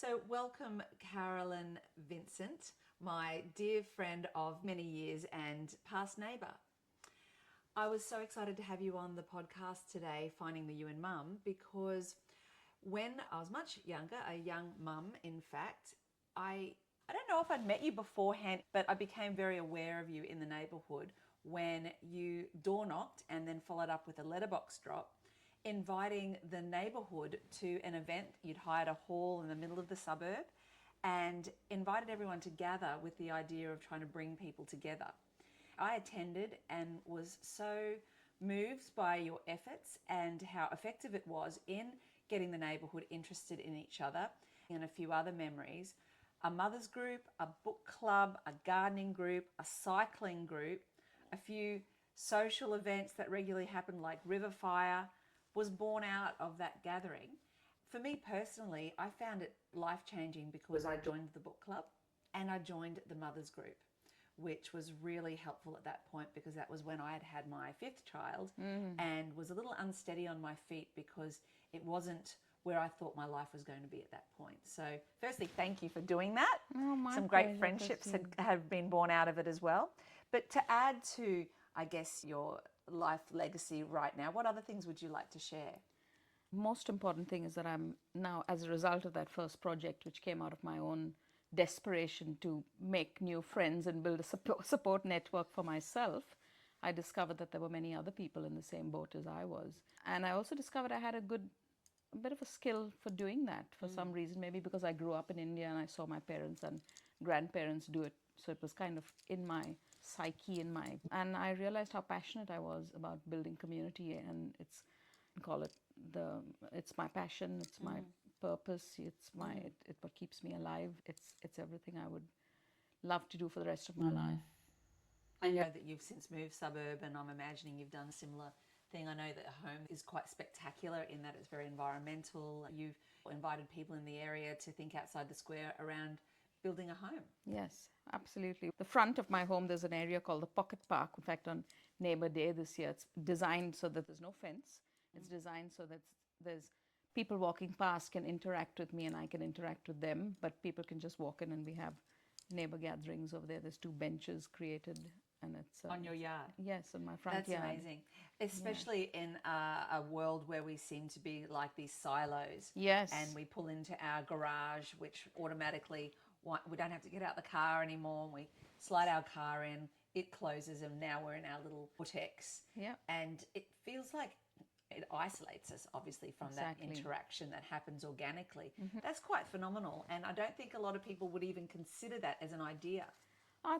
So welcome Carolyn Vincent, my dear friend of many years and past neighbour. I was so excited to have you on the podcast today, Finding the You and Mum, because when I was much younger, a young mum in fact, I don't know if I'd met you beforehand, but I became very aware of you in the neighbourhood when you door knocked and then followed up with a letterbox drop inviting the neighbourhood to an event. You'd hired a hall in the middle of the suburb and invited everyone to gather with the idea of trying to bring people together. I attended and was so moved by your efforts and how effective it was in getting the neighbourhood interested in each other, and a few other memories. A mother's group, a book club, a gardening group, a cycling group, a few social events that regularly happen like River Fire was born out of that gathering. For me personally, I found it life-changing because I joined the book club and I joined the mother's group, which was really helpful at that point because that was when I had had my fifth child and was a little unsteady on my feet because it wasn't where I thought my life was going to be at that point. So firstly, thank you for doing that. Some great friendships have been born out of it as well. But to add to, I guess, your life legacy right now, what other things would you like to share? Most important thing is that I'm now, as a result of that first project, which came out of my own desperation to make new friends and build a support network for myself, I discovered that there were many other people in the same boat as I was. And I also discovered I had a bit of a skill for doing that for some reason, maybe because I grew up in India and I saw my parents and grandparents do it. So it was kind of in my psyche, and I realized how passionate I was about building community, and it's my passion, it's my purpose, it's what keeps me alive, it's everything I would love to do for the rest of my life. I know that you've since moved suburb, and I'm imagining you've done a similar thing. I know that home is quite spectacular in that it's very environmental. You've invited people in the area to think outside the square around building a home. Yes, absolutely. The front of my home, there's an area called the Pocket Park. In fact, on Neighbor Day this year, it's designed so that there's no fence. It's designed so that there's people walking past can interact with me and I can interact with them, but people can just walk in and we have neighbor gatherings over there. There's 2 benches created. And it's on your yard. Yes, on my front yard. That's amazing, especially in a world where we seem to be like these silos. Yes. And we pull into our garage, which automatically we don't have to get out the car anymore. We slide our car in, it closes, and now we're in our little vortex. Yeah. And it feels like it isolates us, obviously, from that interaction that happens organically. That's quite phenomenal, and I don't think a lot of people would even consider that as an idea.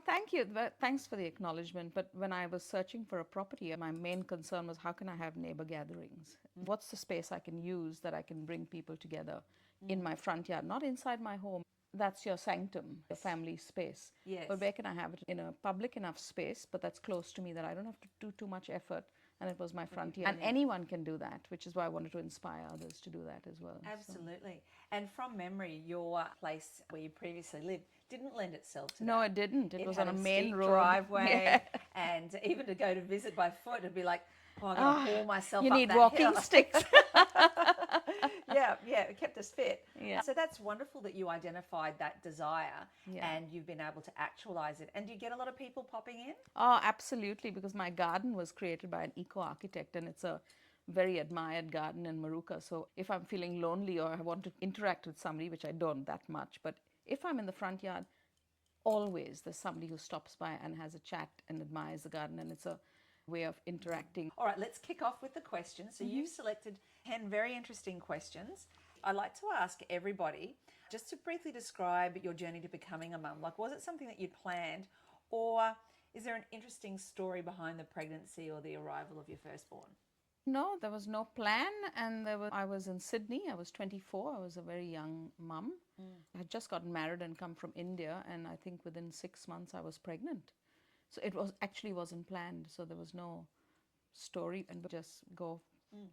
Thank you. Thanks for the acknowledgement. But when I was searching for a property, my main concern was how can I have neighbor gatherings? What's the space I can use that I can bring people together in my front yard, not inside my home? That's your sanctum, your family space. Yes. But where can I have it in a public enough space, but that's close to me that I don't have to do too much effort? And it was my front yard. And anyone can do that, which is why I wanted to inspire others to do that as well. Absolutely. So. And from memory, your place where you previously lived didn't lend itself to that. No, it didn't. It was on a main road. Driveway. Yeah. And even to go to visit by foot, it'd be like, oh, I'm going to haul myself you up need that walking hill. sticks. Yeah, it kept us fit. Yeah. So that's wonderful that you identified that desire and you've been able to actualize it. And do you get a lot of people popping in? Oh, absolutely, because my garden was created by an eco-architect and it's a very admired garden in Maruka. So if I'm feeling lonely or I want to interact with somebody, which I don't that much, but if I'm in the front yard, always there's somebody who stops by and has a chat and admires the garden, and it's a way of interacting. All right, let's kick off with the questions. So you've selected 10 very interesting questions. I'd like to ask everybody just to briefly describe your journey to becoming a mum. Like, was it something that you'd planned, or is there an interesting story behind the pregnancy or the arrival of your firstborn? No, there was no plan, and I was in Sydney. I was 24. I was a very young mum. I had just gotten married and come from India, and I think within 6 months I was pregnant. So it wasn't planned. So there was no story, and just go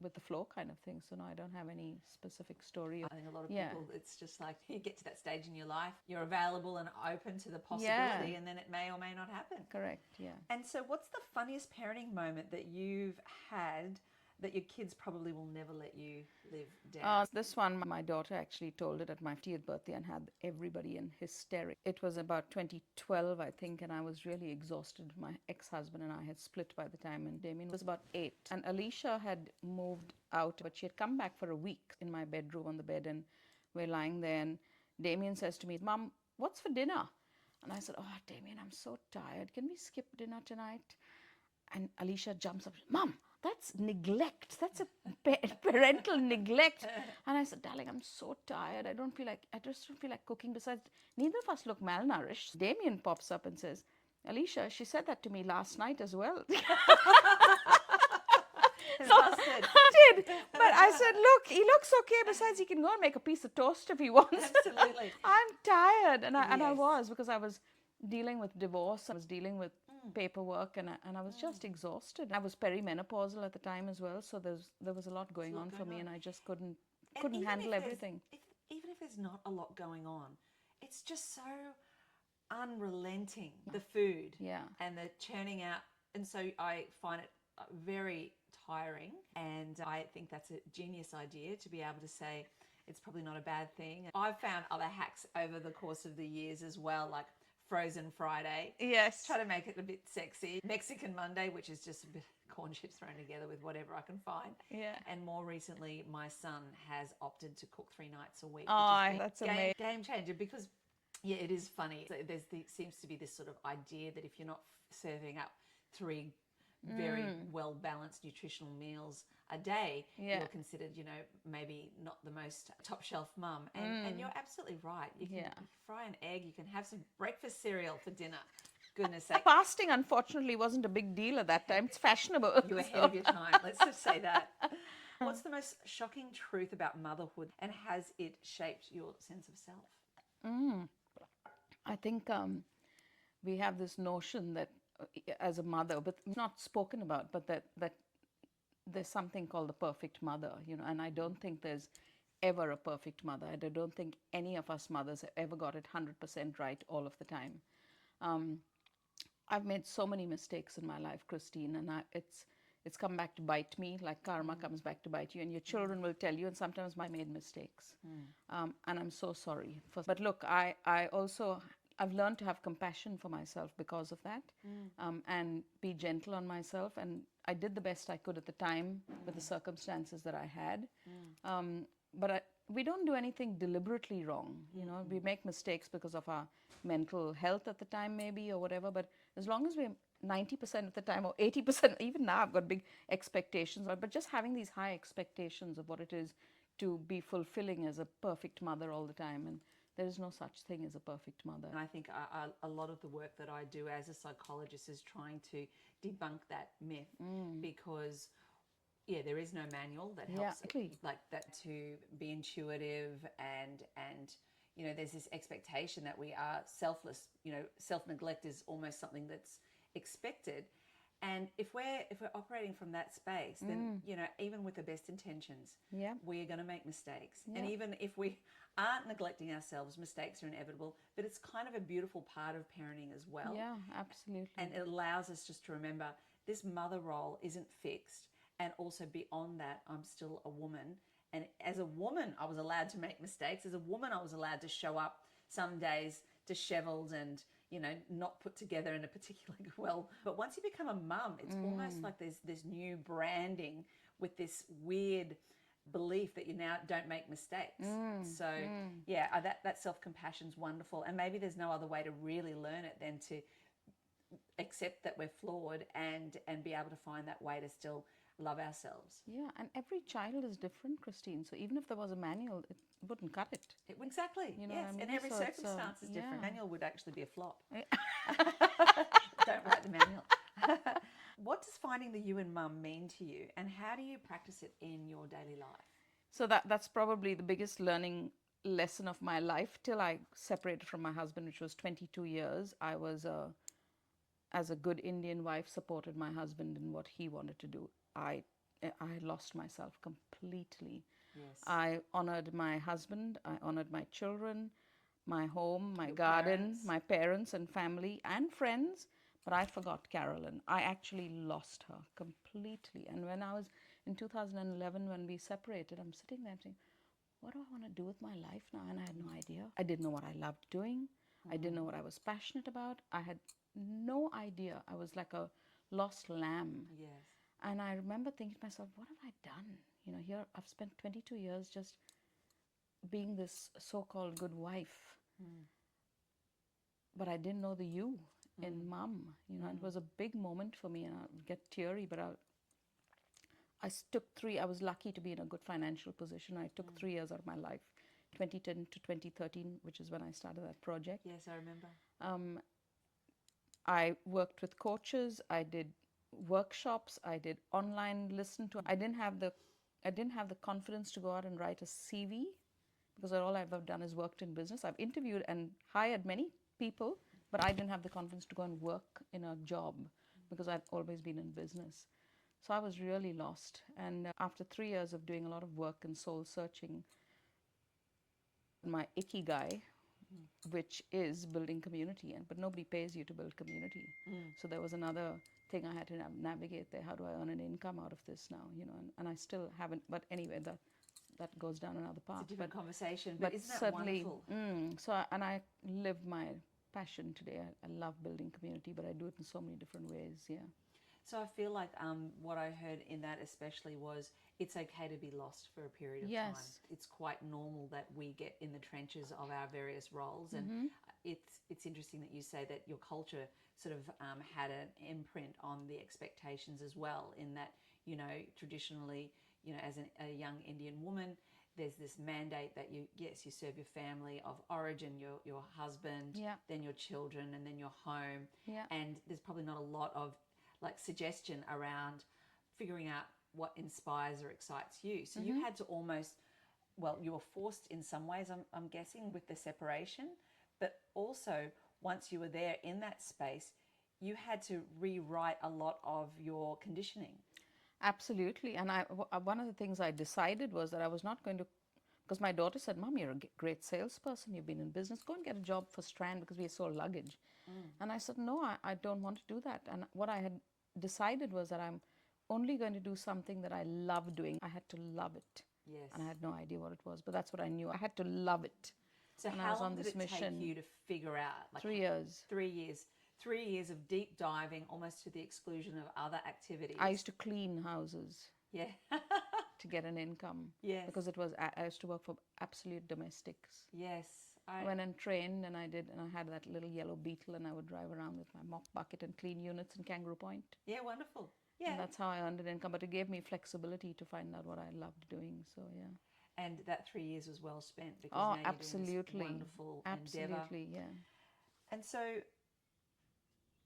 with the flow kind of thing. So no, I don't have any specific story. I think a lot of people, it's just like you get to that stage in your life, you're available and open to the possibility, and then it may or may not happen. Correct, yeah. And so what's the funniest parenting moment that you've had that your kids probably will never let you live down? This one, my daughter actually told it at my 50th birthday and had everybody in hysterics. It was about 2012, I think, and I was really exhausted. My ex-husband and I had split by the time, and Damien was about 8. And Alicia had moved out, but she had come back for a week in my bedroom on the bed, and we're lying there, and Damien says to me, "Mom, what's for dinner?" And I said, "Oh, Damien, I'm so tired. Can we skip dinner tonight?" And Alicia jumps up, "Mom, that's neglect. That's a parental neglect." And I said, "Darling, I'm so tired. I just don't feel like cooking. Besides, neither of us look malnourished." Damien pops up and says, "Alicia, she said that to me last night as well." So I did. But I said, "Look, he looks okay. Besides, he can go and make a piece of toast if he wants." Absolutely. I'm tired. And I Yes. was, because I was dealing with divorce. I was dealing with paperwork, and I was just exhausted. I was perimenopausal at the time as well, so there was a lot going on for me, and I just couldn't even handle if everything. Even if there's not a lot going on, it's just so unrelenting, the food Yeah. and the churning out. And so I find it very tiring, and I think that's a genius idea to be able to say it's probably not a bad thing. I've found other hacks over the course of the years as well, like Frozen Friday. Yes. Try to make it a bit sexy. Mexican Monday, which is just a bit of corn chips thrown together with whatever I can find. Yeah. And more recently, my son has opted to cook 3 nights a week. Oh, that's amazing. Game changer, because yeah, it is funny. So seems to be this sort of idea that if you're not serving up 3 very well balanced nutritional meals a day, Yeah. you're considered, maybe not the most top shelf mum. And you're absolutely right. You can fry an egg, you can have some breakfast cereal for dinner. Goodness sake. Fasting, unfortunately, wasn't a big deal at that time. It's fashionable. You're ahead of your time. Let's just say that. What's the most shocking truth about motherhood, and has it shaped your sense of self? I think we have this notion that as a mother, but not spoken about, but that there's something called the perfect mother, and I don't think there's ever a perfect mother. I don't think any of us mothers have ever got it 100% right all of the time. I've made so many mistakes in my life, Christine, and it's come back to bite me, like karma comes back to bite you, and your children will tell you, and sometimes I made mistakes. And I'm so sorry. But look, I've learned to have compassion for myself because of that, and be gentle on myself. And I did the best I could at the time with the circumstances that I had. But we don't do anything deliberately wrong. We make mistakes because of our mental health at the time, maybe, or whatever. But as long as we're 90% of the time, or 80%, even now I've got big expectations, but just having these high expectations of what it is to be fulfilling as a perfect mother all the time. And there is no such thing as a perfect mother. And I think a lot of the work that I do as a psychologist is trying to debunk that myth, because there is no manual that helps like that to be intuitive, and there's this expectation that we are selfless. Self-neglect is almost something that's expected. And if we're operating from that space, then even with the best intentions, we are going to make mistakes. And even if we aren't neglecting ourselves, mistakes are inevitable. But it's kind of a beautiful part of parenting as well. Yeah, absolutely. And it allows us just to remember this mother role isn't fixed, and also beyond that, I'm still a woman. And as a woman, I was allowed to make mistakes. As a woman, I was allowed to show up some days disheveled and not put together in a particularly well. But once you become a mum, it's almost like there's this new branding with this weird belief that you now don't make mistakes. That self-compassion's wonderful. And maybe there's no other way to really learn it than to accept that we're flawed and be able to find that way to still love ourselves. Yeah, and every child is different, Christine. So even if there was a manual, it wouldn't cut it. Exactly. Yes, and every circumstance is different. Manual would actually be a flop. Don't write the manual. What does finding the you and mum mean to you, and how do you practice it in your daily life? So that's probably the biggest learning lesson of my life. Till I separated from my husband, which was 22 years, I was as a good Indian wife, supported my husband in what he wanted to do. I lost myself completely. Yes. I honored my husband, I honored my children, my home, my garden, my parents and family and friends, but I forgot Carolyn. I actually lost her completely. And when I was in 2011 when we separated, I'm sitting there thinking, what do I want to do with my life now? And I had no idea. I didn't know what I loved doing. I didn't know what I was passionate about. I had no idea. I was like a lost lamb. Yes. And I remember thinking to myself, what have I done? You know, here I've spent 22 years just being this so-called good wife. But I didn't know the you in mum. You know, it was a big moment for me, and I get teary, but I was lucky to be in a good financial position. I took 3 years out of my life, 2010 to 2013, which is when I started that project. Yes, I remember. I worked with coaches. I did workshops. I did online listen to. I didn't have the confidence to go out and write a CV, because all I've ever done is worked in business. I've interviewed and hired many people, but I didn't have the confidence to go and work in a job because I'd always been in business. So I was really lost. And after 3 years of doing a lot of work and soul searching, my ikigai, which is building community, but nobody pays you to build community. So there was another thing I had to navigate there. How do I earn an income out of this now? You know, and I still haven't. But anyway, that goes down another path. It's a different conversation, but isn't that wonderful? I live my passion today. I love building community, but I do it in so many different ways. Yeah. So I feel like what I heard in that especially was it's okay to be lost for a period of time. It's quite normal that we get in the trenches of our various roles, and it's interesting that you say that your culture sort of had an imprint on the expectations as well, in that, you know, traditionally, you know, as a young Indian woman, there's this mandate that you serve your family of origin, your husband, then your children, and then your home. And there's probably not a lot of like suggestion around figuring out what inspires or excites you. So you had to almost, well, you were forced in some ways, I'm guessing, with the separation, but also once you were there in that space, you had to rewrite a lot of your conditioning. Absolutely. And one of the things I decided was that I was not going to, because my daughter said, Mom, you're a great salesperson. You've been in business. Go and get a job for Strand, because we sold luggage. And I said, no, I don't want to do that. And what I had decided was that I'm only going to do something that I love doing. I had to love it. Yes. And I had no idea what it was, but that's what I knew. I had to love it. So and how long did it take you to figure out? Like 3 years. 3 years. 3 years of deep diving, almost to the exclusion of other activities. I used to clean houses. Yeah. To get an income. Yes. Because I used to work for absolute domestics. Yes. I went and trained, and I had that little yellow Beetle, and I would drive around with my mop bucket and clean units in Kangaroo Point. Yeah, wonderful. Yeah. And that's how I earned an income, but it gave me flexibility to find out what I loved doing. So yeah. And that 3 years was well spent, because now absolutely. You're doing this wonderful endeavor. Absolutely, yeah. And so,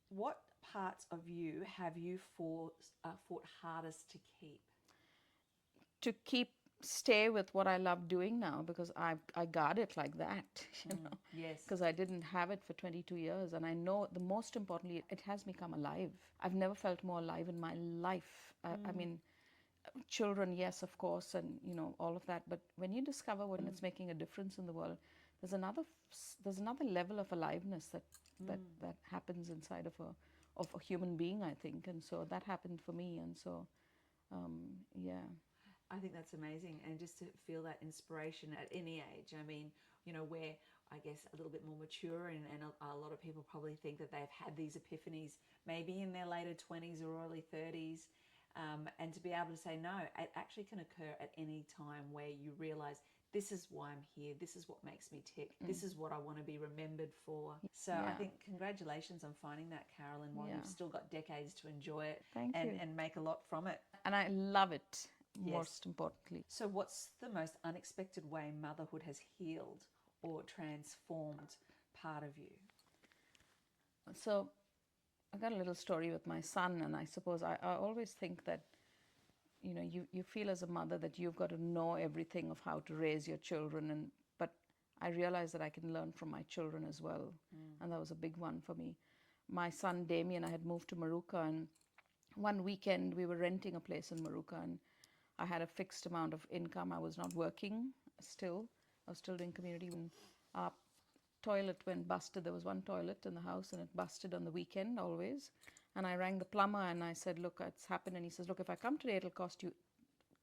what parts of you have you fought hardest to keep? To stay with what I love doing now, because I guard it like that, you know. Yes. Because I didn't have it for 22 years, and I know the most importantly, it has become alive. I've never felt more alive in my life. I mean, children, yes, of course, and you know, all of that. But when you discover when it's making a difference in the world, there's another level of aliveness that happens inside of a human being, I think. And so that happened for me, and so yeah. I think that's amazing, and just to feel that inspiration at any age. I mean, you know, we're, I guess, a little bit more mature, and a lot of people probably think that they've had these epiphanies maybe in their later 20s or early 30s, and to be able to say, no, it actually can occur at any time where you realize, this is why I'm here, this is what makes me tick, this is what I want to be remembered for. So I think congratulations on finding that, Carolyn, while you've still got decades to enjoy it. Thank you. And make a lot from it. And I love it, most importantly. So what's the most unexpected way motherhood has healed or transformed part of you? So I got a little story with my son, and I suppose I always think that, you know, you feel as a mother that you've got to know everything of how to raise your children, but I realized that I can learn from my children as well, and that was a big one for me. My son Damien, I had moved to Maruka, and one weekend we were renting a place in Maruka, and I had a fixed amount of income. I was not working still. I was still doing community. When our toilet went busted, there was one toilet in the house, and it busted on the weekend always. And I rang the plumber, and I said, look, it's happened. And he says, look, if I come today, it'll cost you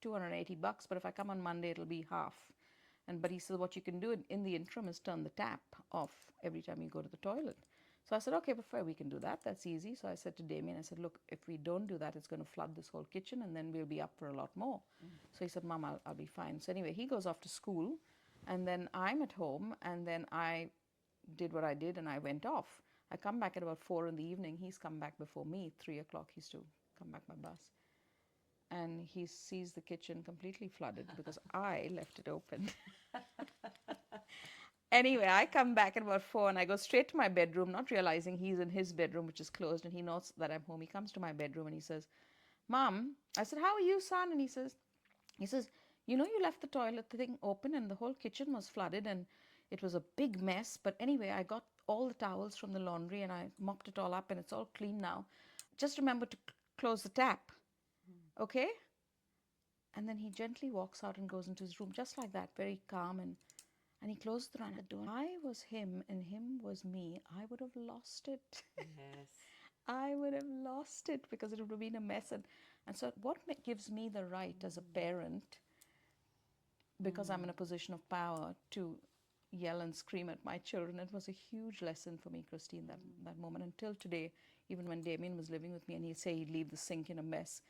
$280, but if I come on Monday, it'll be half. But he said, what you can do in the interim is turn the tap off every time you go to the toilet. So I said, okay, before we can do that. That's easy. So I said to Damien, I said, look, if we don't do that, it's going to flood this whole kitchen, and then we'll be up for a lot more. So he said, Mom, I'll be fine. So anyway, he goes off to school, and then I'm at home, and then I did what I did, and I went off. I come back at about 4 in the evening. He's come back before me. 3 o'clock, he's to come back by bus. And he sees the kitchen completely flooded because I left it open. Anyway, I come back at about 4 and I go straight to my bedroom, not realizing he's in his bedroom, which is closed, and he knows that I'm home. He comes to my bedroom and he says, Mom, I said, how are you, son? And he says, you know, you left the toilet thing open and the whole kitchen was flooded and it was a big mess. But anyway, I got all the towels from the laundry and I mopped it all up and it's all clean now. Just remember to close the tap. Okay? And then he gently walks out and goes into his room, just like that, very calm. And he closed the door. I was him and him was me. I would have lost it. Yes. I would have lost it because it would have been a mess. And so what gives me the right as a parent, because I'm in a position of power, to yell and scream at my children? It was a huge lesson for me, Christine, that moment. Until today, even when Damien was living with me and he'd say he'd leave the sink in a mess,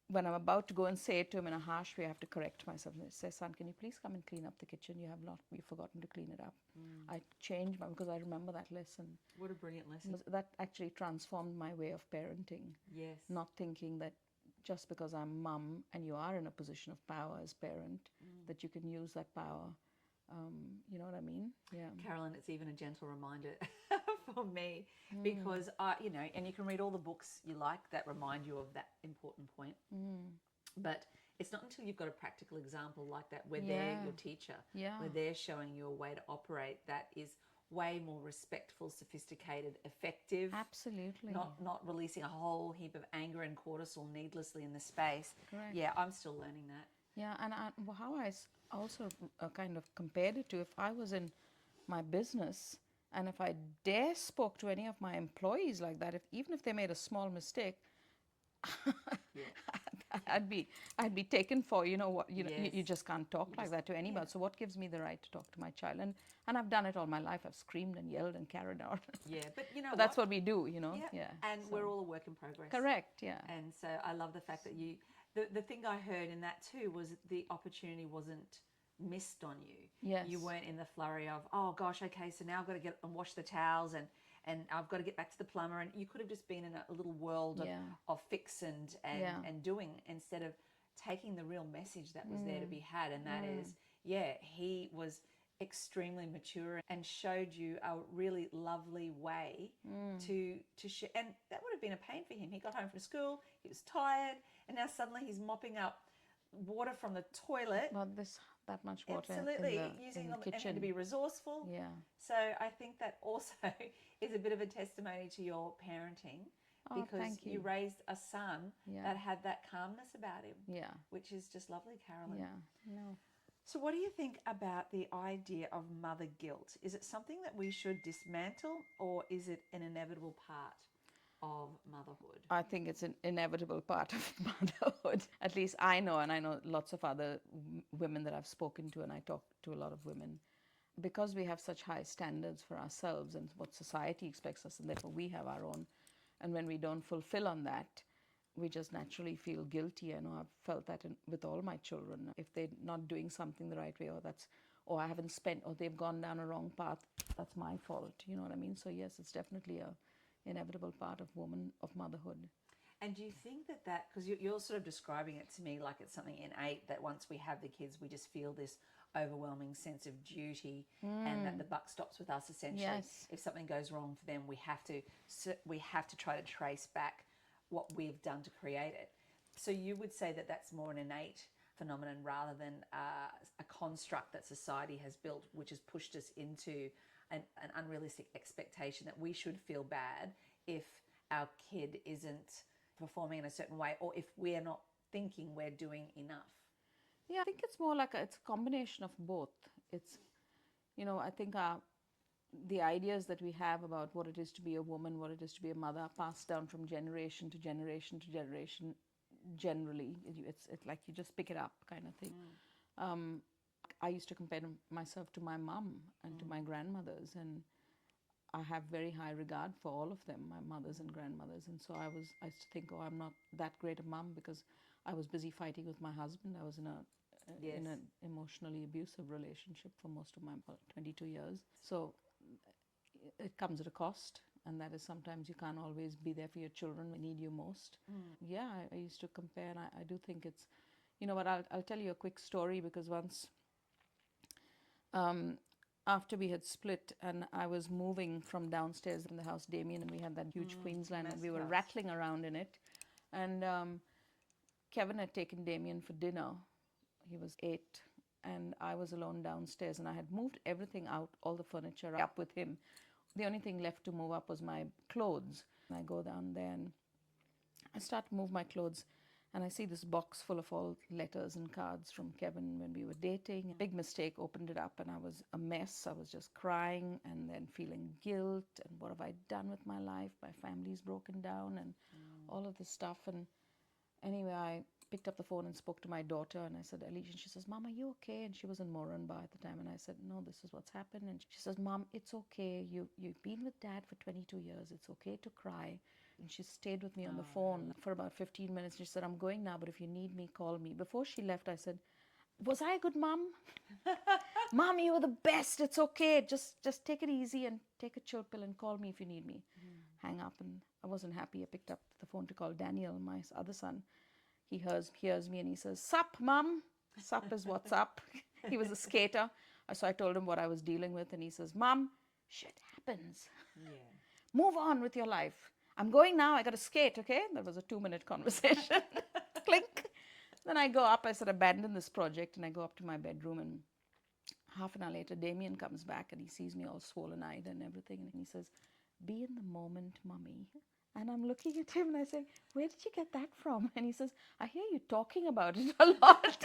when I'm about to go and say it to him in a harsh way, I have to correct myself and say, son, can you please come and clean up the kitchen? You've forgotten to clean it up. I changed because I remember that lesson. What a brilliant lesson. That actually transformed my way of parenting. Yes. Not thinking that just because I'm mum and you are in a position of power as parent, that you can use that power. You know what I mean? Yeah. Carolyn, it's even a gentle reminder for me because, you know, and you can read all the books you like that remind you of that important point. But it's not until you've got a practical example like that where they're your teacher, where they're showing you a way to operate that is way more respectful, sophisticated, effective. Absolutely. Not releasing a whole heap of anger and cortisol needlessly in the space. Correct. Yeah, I'm still learning that. Yeah, and how I also kind of compared it to if I was in my business and if I dare spoke to any of my employees like that, even if they made a small mistake, I'd be taken for, you know what, you just can't talk like that to anybody. So what gives me the right to talk to my child? And I've done it all my life. I've screamed and yelled and carried on. Yeah, but you know but that's what we do, you know. Yeah. And we're all a work in progress. Correct, yeah. And so I love the fact that the thing I heard in that too was the opportunity wasn't missed on you. Yes. You weren't in the flurry of, oh gosh, okay, so now I've got to get and wash the towels and I've got to get back to the plumber. And you could have just been in a little world of fix and doing instead of taking the real message that was there to be had. And that is, he was extremely mature and showed you a really lovely way to share. And that would have been a pain for him. He got home from school, he was tired, and now suddenly he's mopping up water from the toilet. Not that much water. Absolutely, in the kitchen. and to be resourceful. Yeah. So I think that also is a bit of a testimony to your parenting because you raised a son that had that calmness about him. Yeah. Which is just lovely, Carolyn. Yeah. No. So what do you think about the idea of mother guilt? Is it something that we should dismantle or is it an inevitable part of motherhood? I think it's an inevitable part of motherhood. At least I know, and I know lots of other women that I've spoken to, and I talk to a lot of women. Because we have such high standards for ourselves and what society expects us, and therefore we have our own. And when we don't fulfill on that, we just naturally feel guilty. I know I've felt that with all my children. If they're not doing something the right way, or I haven't spent, or they've gone down a wrong path, that's my fault. You know what I mean? So yes, it's definitely a inevitable part of motherhood. And do you think that because you're sort of describing it to me like it's something innate that once we have the kids, we just feel this overwhelming sense of duty and that the buck stops with us essentially. Yes. If something goes wrong for them, we have to try to trace back what we've done to create it. So you would say that that's more an innate phenomenon rather than a construct that society has built, which has pushed us into an unrealistic expectation that we should feel bad if our kid isn't performing in a certain way or if we're not thinking we're doing enough. Yeah, I think it's more like it's a combination of both. It's, I think the ideas that we have about what it is to be a woman, what it is to be a mother, are passed down from generation to generation to generation, generally. It's like you just pick it up kind of thing. I used to compare myself to my mum and to my grandmothers, and I have very high regard for all of them, my mothers and grandmothers. And so I used to think, oh, I'm not that great a mum because I was busy fighting with my husband. I was in an emotionally abusive relationship for most of my 22 years. So it comes at a cost, and that is sometimes you can't always be there for your children when they need you most. Yeah, I used to compare, and I do think it's, you know what, I'll tell you a quick story, because once after we had split and I was moving from downstairs in the house, Damien, and we had that huge Queensland, and we were rattling around in it, and Kevin had taken Damien for dinner. He was 8, and I was alone downstairs, and I had moved everything out, all the furniture up with him. The only thing left to move up was my clothes. And I go down there and I start to move my clothes, and I see this box full of all letters and cards from Kevin when we were dating. Big mistake, opened it up, and I was a mess. I was just crying and then feeling guilt, and what have I done with my life? My family's broken down and all of this stuff. And anyway, I picked up the phone and spoke to my daughter, and I said, Alicia, and she says, Mom, are you okay? And she was in Moranbah at the time, and I said, no, this is what's happened. And she says, Mom, it's okay. You've been with Dad for 22 years. It's okay to cry. And she stayed with me on the phone for about 15 minutes. She said, I'm going now, but if you need me, call me. Before she left, I said, was I a good mom? Mom, you were the best. It's okay. Just take it easy and take a chill pill and call me if you need me. Hang up, and I wasn't happy. I picked up the phone to call Daniel, my other son. He hears me and he says, Sup, Mom? Sup is what's up. He was a skater. So I told him what I was dealing with, and he says, Mom, shit happens. Move on with your life. I'm going now. I got to skate, okay? That was a 2-minute conversation. Clink. Then I go up. I said, abandon this project, and I go up to my bedroom, and half an hour later, Damien comes back, and he sees me all swollen-eyed and everything, and he says, be in the moment, Mummy. And I'm looking at him and I say, where did you get that from? And he says, I hear you talking about it a lot.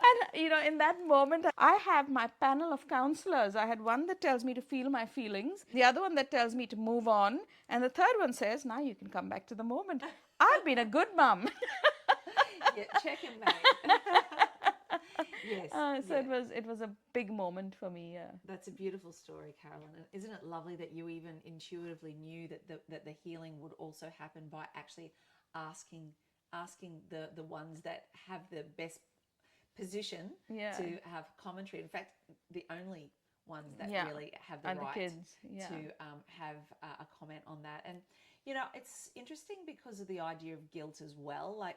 And, you know, in that moment, I have my panel of counselors. I had one that tells me to feel my feelings, the other one that tells me to move on, and the third one says, now you can come back to the moment. I've been a good mum. Yeah, check and mate. Yes. So it was a big moment for me. Yeah. That's a beautiful story, Carolyn. And isn't it lovely that you even intuitively knew that the healing would also happen by actually asking the ones that have the best position to have commentary. In fact, the only ones that really have the right kids. to have a comment on that. And you know, it's interesting because of the idea of guilt as well. Like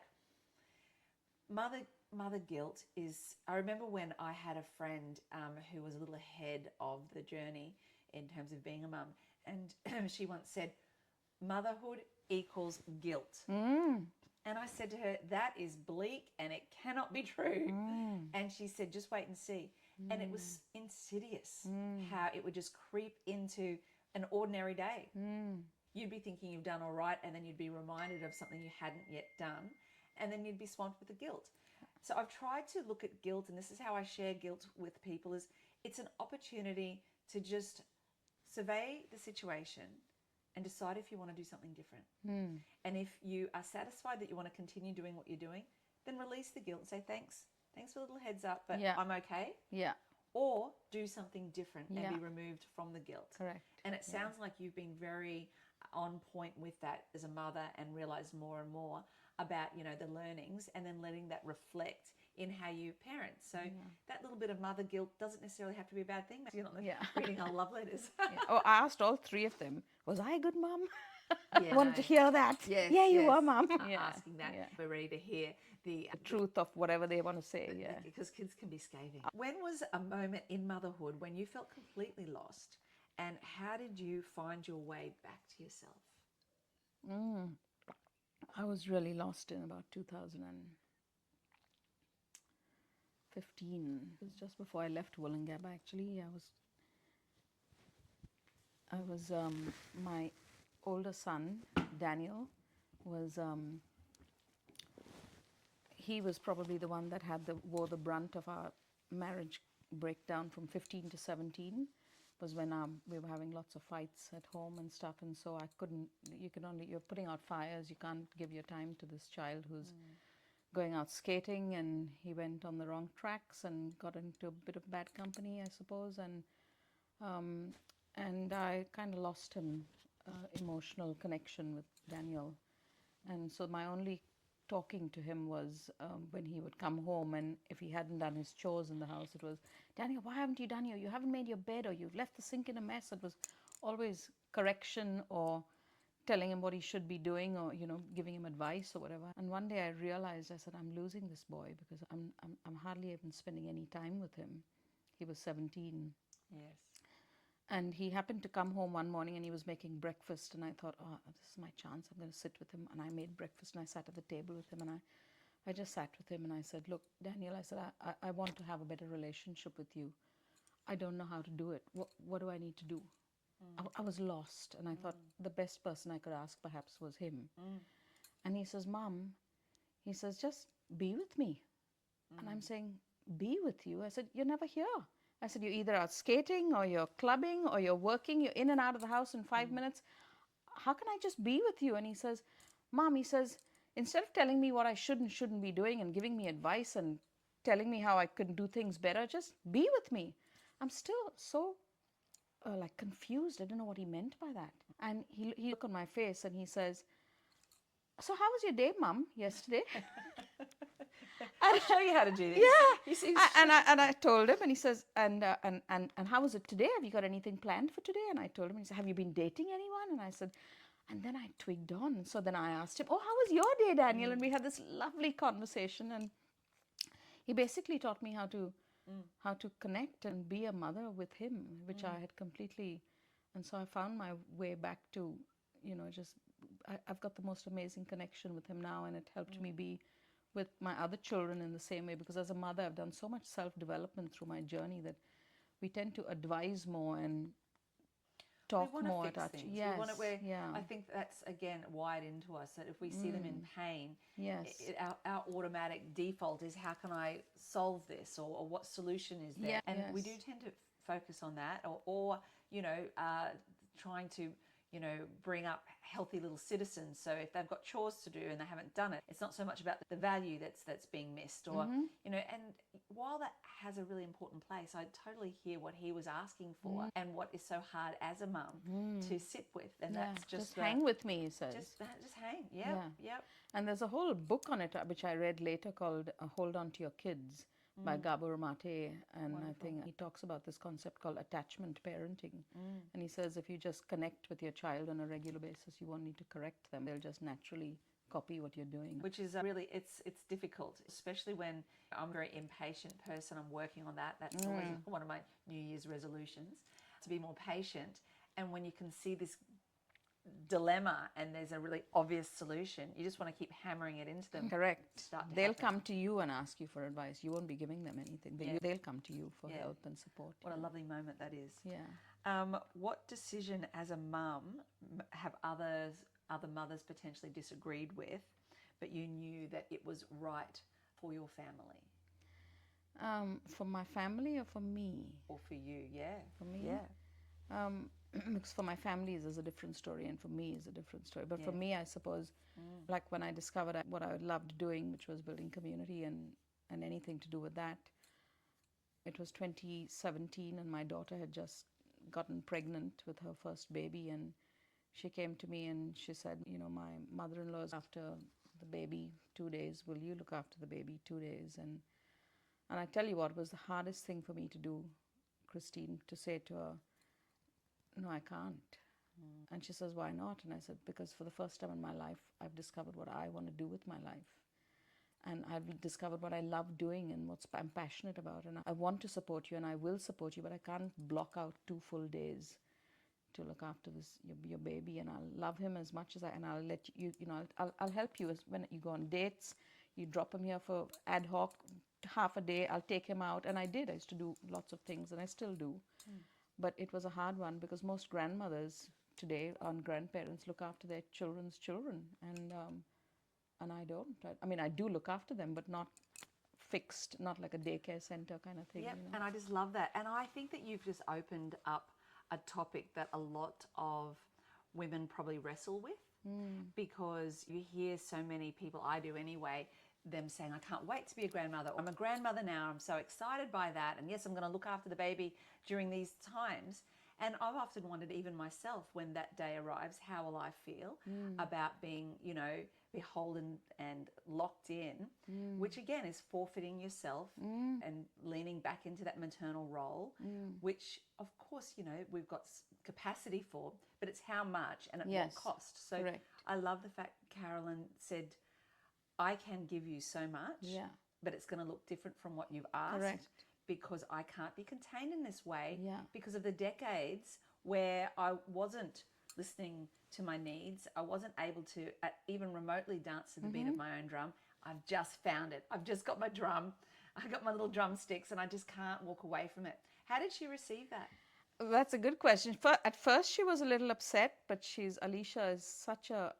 mother guilt is, I remember when I had a friend who was a little ahead of the journey in terms of being a mum, and she once said, motherhood equals guilt. And I said to her, that is bleak and it cannot be true. And she said, just wait and see. And it was insidious how it would just creep into an ordinary day. You'd be thinking you've done all right, and then you'd be reminded of something you hadn't yet done, and then you'd be swamped with the guilt. So I've tried to look at guilt, and this is how I share guilt with people, is it's an opportunity to just survey the situation and decide if you want to do something different. And if you are satisfied that you want to continue doing what you're doing, then release the guilt and say, thanks for the little heads up, but I'm okay. Yeah. Or do something different and be removed from the guilt. Correct. And it sounds like you've been very on point with that as a mother, and realized more and more about, you know, the learnings, and then letting that reflect in how you parent. So that little bit of mother guilt doesn't necessarily have to be a bad thing. You're not reading our love letters. Oh, I asked all 3 of them, was I a good mum? Yeah, Wanted to hear that. Yes, yeah, you were, Mum. Asking that. We're ready to hear the truth of whatever they want to say. Because kids can be scathing. When was a moment in motherhood when you felt completely lost, and how did you find your way back to yourself? I was really lost in about 2015. It was just before I left Wollongab, actually. My older son, Daniel, he was probably the one that wore the brunt of our marriage breakdown from 15 to 17. was when we were having lots of fights at home and stuff, and so I couldn't. You're putting out fires. You can't give your time to this child who's going out skating, and he went on the wrong tracks and got into a bit of bad company, I suppose, and I kind of lost him, emotional connection with Daniel, and so my only talking to him was when he would come home, and if he hadn't done his chores in the house, it was, Daniel, why haven't you done you haven't made your bed, or you've left the sink in a mess. It was always correction or telling him what he should be doing, or giving him advice or whatever. And one day I realized, I said, I'm losing this boy because I'm hardly even spending any time with him. He was 17. Yes. And he happened to come home one morning and he was making breakfast, and I thought, oh, this is my chance. I'm going to sit with him. And I made breakfast and I sat at the table with him, and I just sat with him and I said, look, Daniel, I said, I want to have a better relationship with you. I don't know how to do it. What do I need to do? I was lost, and I thought the best person I could ask perhaps was him. And he says, Mom, he says, just be with me. And I'm saying, be with you? I said, you're never here. I said, you're either out skating or you're clubbing or you're working. You're in and out of the house in 5 minutes. How can I just be with you? And he says, Mom, he says, instead of telling me what I should and shouldn't be doing and giving me advice and telling me how I could do things better, just be with me. I'm still so like confused. I don't know what he meant by that. And he looked on my face and he says, so how was your day, Mum, yesterday? I'll show you how to do this. Yeah. And I told him, and he says, and how was it today? Have you got anything planned for today? And I told him, and he said, have you been dating anyone? And I said, and then I twigged on. So then I asked him, oh, how was your day, Daniel? And we had this lovely conversation, and he basically taught me how to connect and be a mother with him, which I had completely. And so I found my way back to, I've got the most amazing connection with him now, and it helped me be with my other children in the same way, because as a mother I've done so much self-development through my journey that we tend to advise more and talk more at our yes. I think that's again wired into us, that if we see them in pain, yes, our automatic default is, how can I solve this, or what solution is there? And we do tend to focus on that, or trying to bring up healthy little citizens. So if they've got chores to do and they haven't done it, it's not so much about the value that's being missed, or and while that has a really important place, I totally hear what he was asking for and what is so hard as a mum to sit with, and that's just hang with me, he says. Just hang. Yep. And there's a whole book on it which I read later called Hold On to Your Kids by Gabor Mate, and wonderful. I think he talks about this concept called attachment parenting, and he says if you just connect with your child on a regular basis, you won't need to correct them. They'll just naturally copy what you're doing. Which is really, it's difficult, especially when I'm a very impatient person. I'm working on that. That's always one of my New Year's resolutions, to be more patient. And when you can see this dilemma and there's a really obvious solution, you just want to keep hammering it into them. Correct. They'll come to you and ask you for advice. You won't be giving them anything. They'll come to you for help and support. What a lovely moment that is. Yeah. What decision as a mum have other mothers potentially disagreed with, but you knew that it was right for your family? For my family or for me? Or for you, For me? Yeah. Because for my family is a different story, and for me is a different story. But for me, I suppose, like when I discovered what I loved doing, which was building community and anything to do with that, it was 2017, and my daughter had just gotten pregnant with her first baby, and she came to me and she said, my mother-in-law's after the baby 2 days. Will you look after the baby 2 days? And I tell you what was the hardest thing for me to do, Christine, to say to her, no, I can't. And she says, why not? And I said, because for the first time in my life, I've discovered what I want to do with my life. And I've discovered what I love doing and what I'm passionate about. And I want to support you and I will support you, but I can't block out 2 full days to look after your baby. And I'll love him as much as and I'll let you, I'll help you when you go on dates. You drop him here for ad hoc, half a day, I'll take him out. And I did. I used to do lots of things, and I still do. But it was a hard one because most grandmothers today and grandparents look after their children's children, and I don't. I mean, I do look after them, but not fixed, not like a daycare center kind of thing. Yep. And I just love that. And I think that you've just opened up a topic that a lot of women probably wrestle with, because you hear so many people, I do anyway, them saying, I can't wait to be a grandmother. I'm a grandmother now. I'm so excited by that. And yes, I'm going to look after the baby during these times. And I've often wondered, even myself, when that day arrives, how will I feel about being, beholden and locked in, which again is forfeiting yourself and leaning back into that maternal role, which of course, we've got capacity for, but it's how much and at what cost. So correct. I love the fact Carolyn said, I can give you so much, but it's going to look different from what you've asked. Correct. Because I can't be contained in this way because of the decades where I wasn't listening to my needs. I wasn't able to even remotely dance to the beat of my own drum. I've just found it. I've just got my drum. I got my little drumsticks and I just can't walk away from it. How did she receive that? That's a good question. At first she was a little upset, but Alicia is such a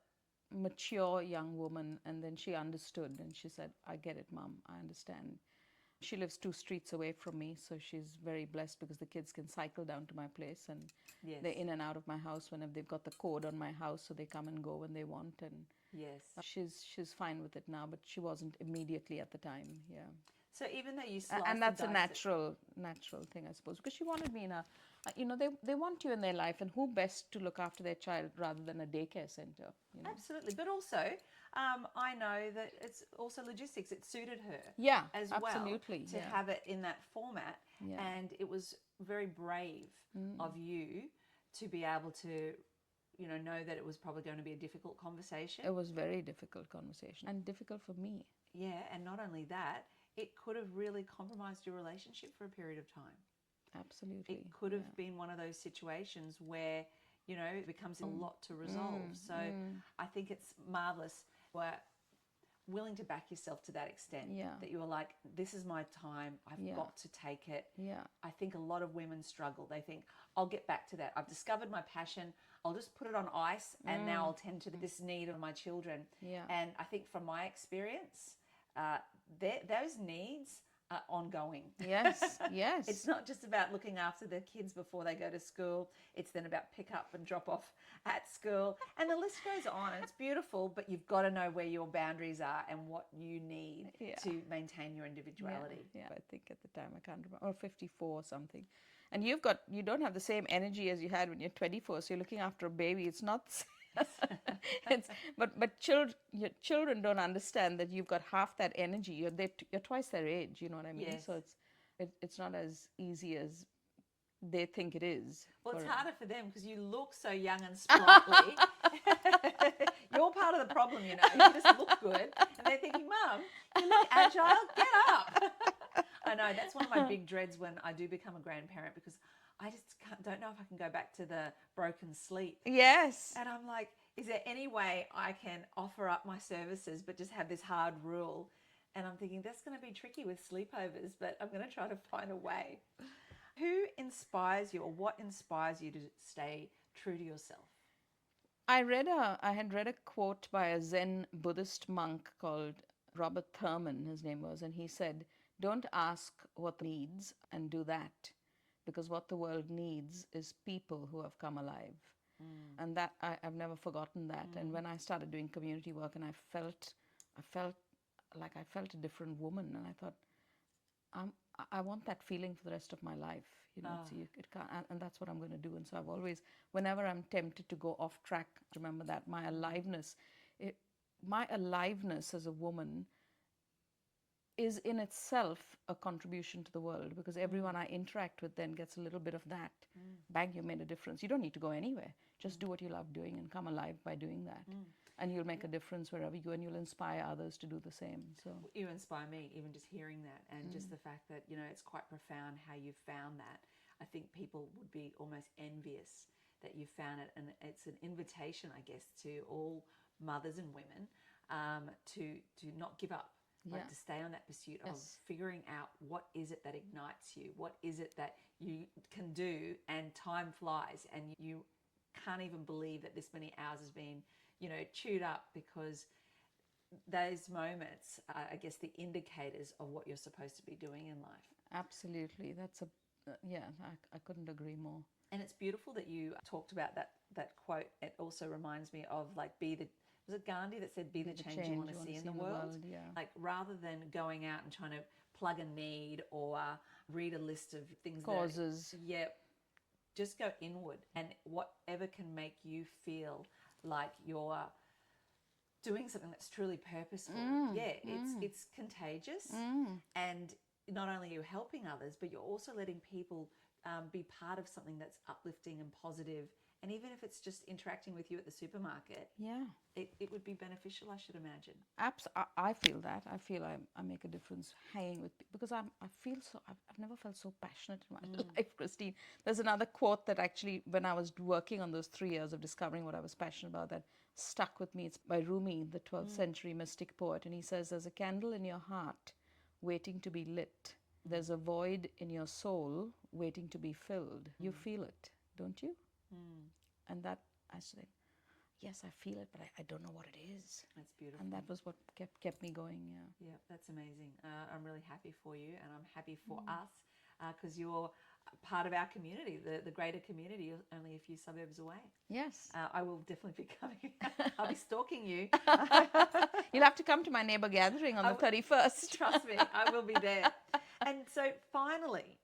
mature young woman, and then she understood and she said, I get it, Mom, I understand. She lives 2 streets away from me, so she's very blessed because the kids can cycle down to my place, and they're in and out of my house whenever they've got the code on my house, so they come and go when they want. And she's fine with it now, but she wasn't immediately at the time. So even though you sliced and that's a and natural thing, I suppose, because she wanted me in a, they want you in their life, and who best to look after their child rather than a daycare center? Absolutely, but also I know that it's also logistics. It suited her, as absolutely, well, to have it in that format, and it was very brave of you to be able to, know that it was probably going to be a difficult conversation. It was very difficult conversation, and difficult for me. Yeah, and not only that, it could have really compromised your relationship for a period of time. Absolutely. It could have been one of those situations where, it becomes a lot to resolve. So I think it's marvelous. We're willing to back yourself to that extent. That you were like, this is my time. I've got to take it. I think a lot of women struggle. They think, I'll get back to that. I've discovered my passion. I'll just put it on ice and now I'll tend to this need of my children. And I think from my experience, those needs are ongoing. Yes. It's not just about looking after the kids before they go to school. It's then about pick up and drop off at school. And the list goes on. And it's beautiful, but you've got to know where your boundaries are and what you need to maintain your individuality. I think at the time, I can't remember, or 54 or something. And you don't have the same energy as you had when you're 24. So you're looking after a baby. It's not... but your children don't understand that you've got half that energy. You're twice their age. You know what I mean? So it's not as easy as they think it is. Well, it's harder for them because you look so young and sprightly. You're part of the problem, You just look good, and they're thinking, Mum, you look agile. Get up. I know that's one of my big dreads when I do become a grandparent, because I just don't know if I can go back to the broken sleep. Yes. And I'm like, is there any way I can offer up my services but just have this hard rule? And I'm thinking that's going to be tricky with sleepovers, but I'm going to try to find a way. Who inspires you, or what inspires you to stay true to yourself? I had read a quote by a Zen Buddhist monk called Robert Thurman, his name was, and he said, don't ask what needs and do that. Because what the world needs is people who have come alive. And that I've never forgotten that. And when I started doing community work, and I felt a different woman, and I thought, I want that feeling for the rest of my life. So it can't, and that's what I'm going to do. And so I've always, whenever I'm tempted to go off track, remember that my aliveness as a woman is in itself a contribution to the world, because everyone I interact with then gets a little bit of that. Bang, you made a difference. You don't need to go anywhere. Just do what you love doing and come alive by doing that. And you'll make a difference wherever you go, and you'll inspire others to do the same. So you inspire me, even just hearing that, and just the fact that, it's quite profound how you've found that. I think people would be almost envious that you found it, and it's an invitation, I guess, to all mothers and women to not give up. To stay on that pursuit of figuring out what is it that ignites you, what is it that you can do, and time flies, and you can't even believe that this many hours has been, chewed up, because those moments are, I guess, the indicators of what you're supposed to be doing in life. Absolutely. That's I couldn't agree more. And it's beautiful that you talked about that quote. It also reminds me of like was it Gandhi that said, be the change you want to see in the world? Yeah. Like rather than going out and trying to plug a need or read a list of things Causes. Just go inward, and whatever can make you feel like you're doing something that's truly purposeful. It's contagious, and not only are you helping others, but you're also letting people be part of something that's uplifting and positive. And even if it's just interacting with you at the supermarket, it would be beneficial, I should imagine. I feel that. I feel I make a difference hanging with people because I feel so. I've never felt so passionate in my life, Christine. There's another quote that actually, when I was working on those 3 years of discovering what I was passionate about, that stuck with me. It's by Rumi, the 12th century mystic poet, and he says, "There's a candle in your heart waiting to be lit. There's a void in your soul waiting to be filled. You feel it, don't you?" And that, I said, yes, I feel it, but I don't know what it is. That's beautiful. And that was what kept me going, Yeah, that's amazing. I'm really happy for you, and I'm happy for us, because you're part of our community, the greater community. You're only a few suburbs away. Yes. I will definitely be coming. I'll be stalking you. You'll have to come to my neighbor gathering on the 31st. Trust me, I will be there. And so finally,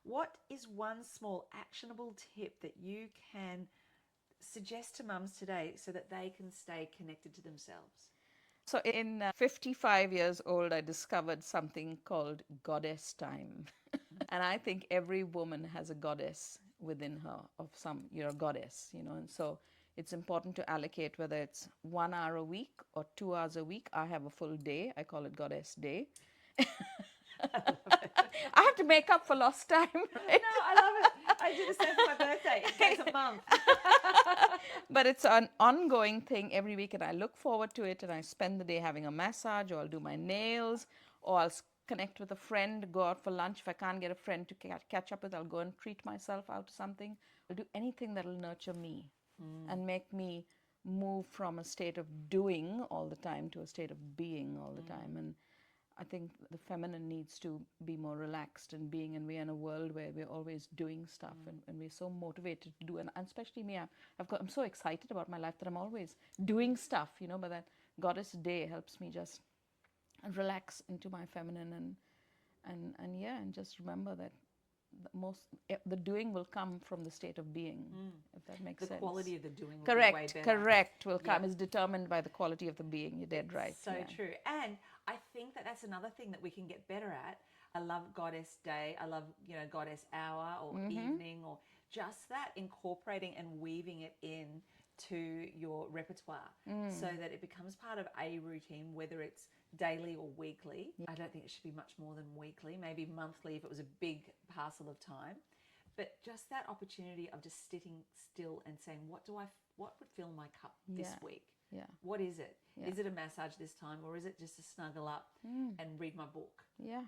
what is one small actionable tip that you can suggest to mums today so that they can stay connected to themselves? So in 55 years old, I discovered something called goddess time. And I think every woman has a goddess within her you're a goddess, and so it's important to allocate, whether it's 1 hour a week or 2 hours a week. I have a full day. I call it Goddess Day. I have to make up for lost time, right? No, I love it. I do the same for my birthday. It takes a month. But it's an ongoing thing every week, and I look forward to it, and I spend the day having a massage, or I'll do my nails, or I'll connect with a friend, go out for lunch. If I can't get a friend to catch up with, I'll go and treat myself out to something. I'll do anything that'll nurture me and make me move from a state of doing all the time to a state of being all the time. And I think the feminine needs to be more relaxed and being, and we're in a world where we're always doing stuff, and we're so motivated to do. And especially me, I'm so excited about my life that I'm always doing stuff, but that Goddess Day helps me just relax into my feminine and just remember that the doing will come from the state of being, if that makes sense. The quality of the doing will be way better. Correct will come is determined by the quality of the being. You're dead right. So true. And I think that's another thing that we can get better at. I love Goddess Day. I love, Goddess Hour or evening, or just that, incorporating and weaving it in to your repertoire so that it becomes part of a routine, whether it's daily or weekly. I don't think it should be much more than weekly, maybe monthly if it was a big parcel of time. But just that opportunity of just sitting still and saying, what would fill my cup this week? Yeah. What is it? Yeah. Is it a massage this time, or is it just to snuggle up and read my book? Yeah.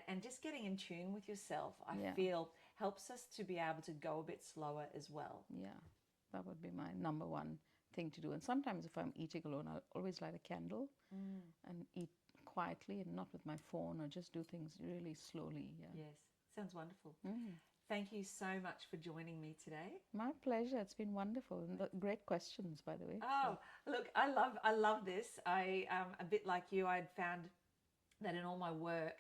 And just getting in tune with yourself, I feel helps us to be able to go a bit slower as well. Yeah, that would be my number one thing to do. And sometimes if I'm eating alone, I'll always light a candle and eat quietly and not with my phone, or just do things really slowly. Yeah. Yes, sounds wonderful. Thank you so much for joining me today. My pleasure. It's been wonderful, and great questions, by the way. Oh, look, I love this. I a bit like you, I'd found that in all my work,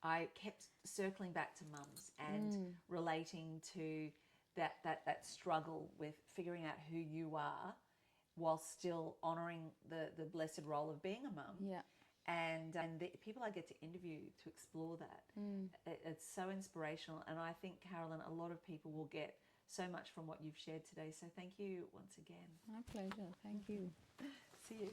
I kept circling back to mums and relating to that struggle with figuring out who you are while still honouring the blessed role of being a mum. Yeah. And the people I get to interview to explore that, it's so inspirational. And I think, Carolyn, a lot of people will get so much from what you've shared today. So thank you once again. My pleasure. Thank you. See you.